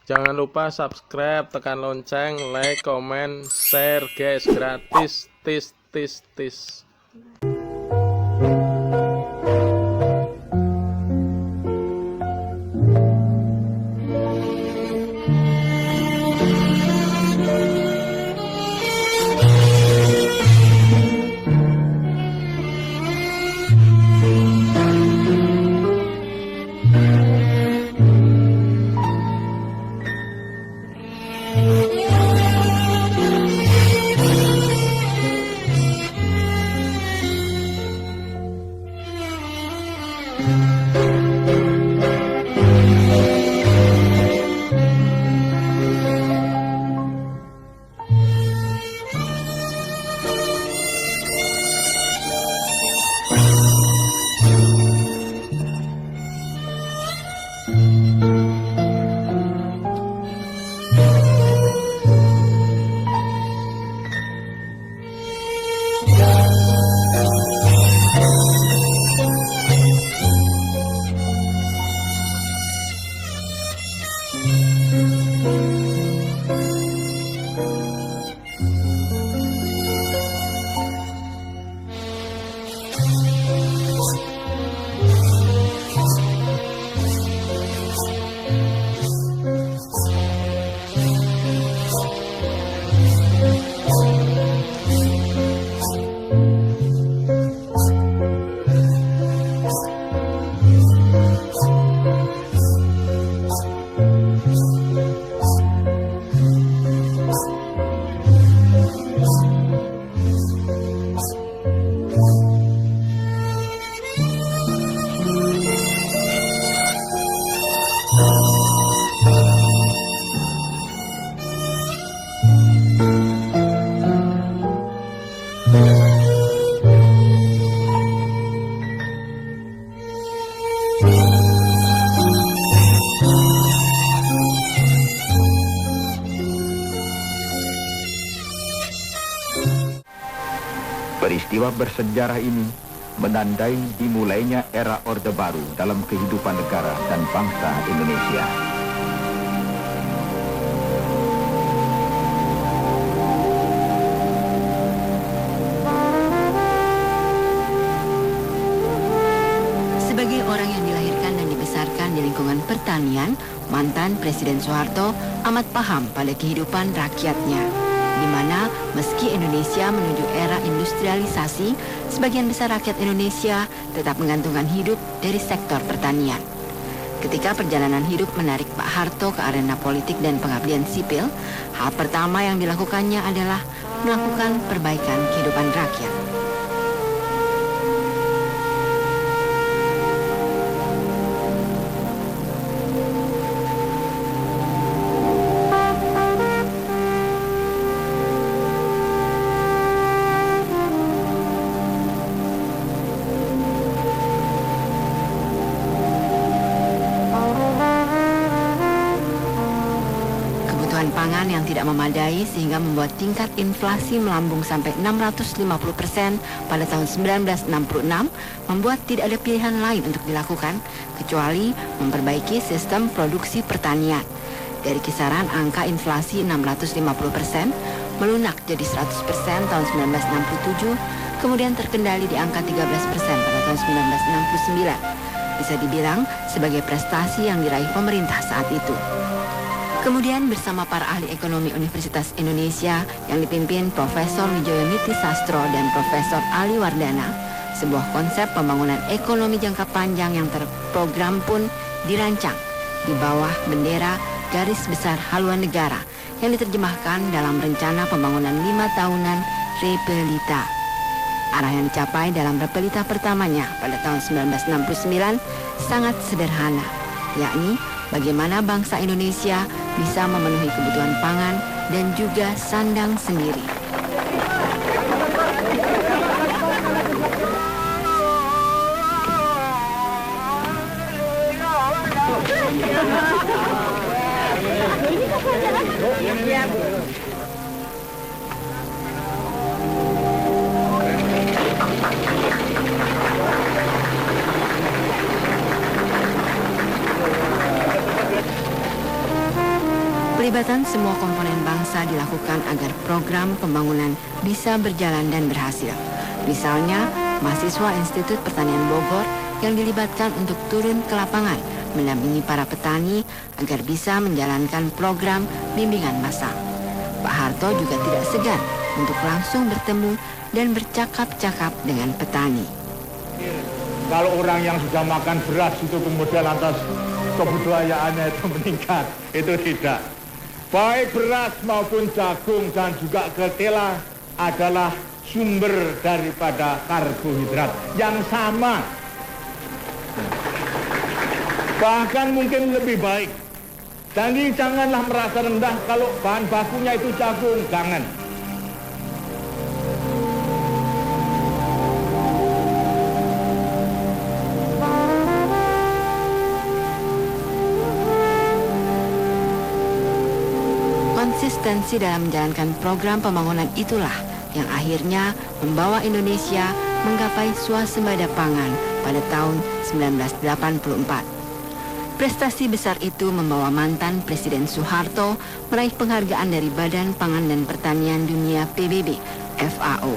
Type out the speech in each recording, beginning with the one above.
Jangan lupa subscribe, tekan lonceng, like, komen, share guys, gratis, tis tis tis. Peristiwa bersejarah ini menandai dimulainya era Orde Baru dalam kehidupan negara dan bangsa Indonesia. Sebagai orang yang dilahirkan dan dibesarkan di lingkungan pertanian, mantan Presiden Soeharto amat paham pada kehidupan rakyatnya, di mana meski Indonesia menuju era industrialisasi, sebagian besar rakyat Indonesia tetap menggantungkan hidup dari sektor pertanian. Ketika perjalanan hidup menarik Pak Harto ke arena politik dan pengabdian sipil, hal pertama yang dilakukannya adalah melakukan perbaikan kehidupan rakyat. Pangan yang tidak memadai sehingga membuat tingkat inflasi melambung sampai 650% pada tahun 1966, membuat tidak ada pilihan lain untuk dilakukan kecuali memperbaiki sistem produksi pertanian. Dari kisaran angka inflasi 650% melunak jadi 100% tahun 1967, kemudian terkendali di angka 13% pada tahun 1969. Bisa dibilang sebagai prestasi yang diraih pemerintah saat itu. Kemudian bersama para ahli ekonomi Universitas Indonesia yang dipimpin Profesor Widjoyo Nitisastro dan Profesor Ali Wardana, sebuah konsep pembangunan ekonomi jangka panjang yang terprogram pun dirancang di bawah bendera Garis Besar Haluan Negara yang diterjemahkan dalam rencana pembangunan 5 tahunan Repelita. Arah yang dicapai dalam Repelita pertamanya pada tahun 1969 sangat sederhana, yakni bagaimana bangsa Indonesia bisa memenuhi kebutuhan pangan dan juga sandang sendiri. Keterlibatan semua komponen bangsa dilakukan agar program pembangunan bisa berjalan dan berhasil. Misalnya, mahasiswa Institut Pertanian Bogor yang dilibatkan untuk turun ke lapangan mendampingi para petani agar bisa menjalankan program bimbingan massal. Pak Harto juga tidak segan untuk langsung bertemu dan bercakap-cakap dengan petani. Kalau orang yang sudah makan beras itu kemudian atas kebudayaannya itu meningkat, itu tidak. Baik beras maupun jagung dan juga ketela adalah sumber daripada karbohidrat yang sama. Bahkan mungkin lebih baik. Jadi janganlah merasa rendah kalau bahan bakunya itu jagung, jangan. Konsistensi dalam menjalankan program pembangunan itulah yang akhirnya membawa Indonesia menggapai swasembada pangan pada tahun 1984. Prestasi besar itu membawa mantan Presiden Soeharto meraih penghargaan dari Badan Pangan dan Pertanian Dunia PBB, FAO.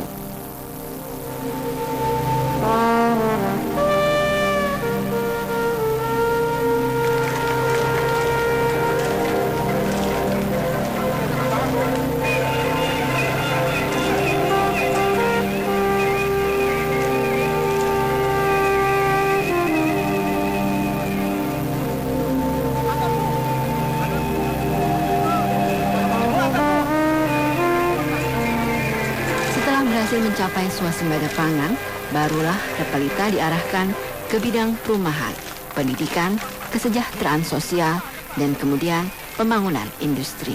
Berhasil mencapai swasembada pangan, barulah Repelita diarahkan ke bidang perumahan, pendidikan, kesejahteraan sosial, dan kemudian pembangunan industri.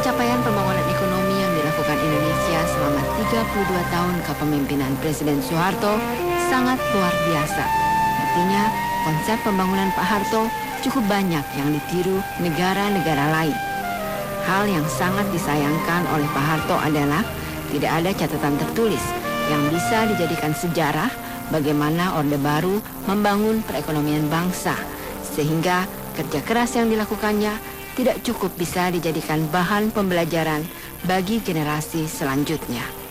Pencapaian pembangunan ekonomi yang dilakukan Indonesia selama 32 tahun kepemimpinan Presiden Soeharto sangat luar biasa. Artinya, konsep pembangunan Pak Harto cukup banyak yang ditiru negara-negara lain. Hal yang sangat disayangkan oleh Pak Harto adalah tidak ada catatan tertulis yang bisa dijadikan sejarah bagaimana Orde Baru membangun perekonomian bangsa, sehingga kerja keras yang dilakukannya tidak cukup bisa dijadikan bahan pembelajaran bagi generasi selanjutnya.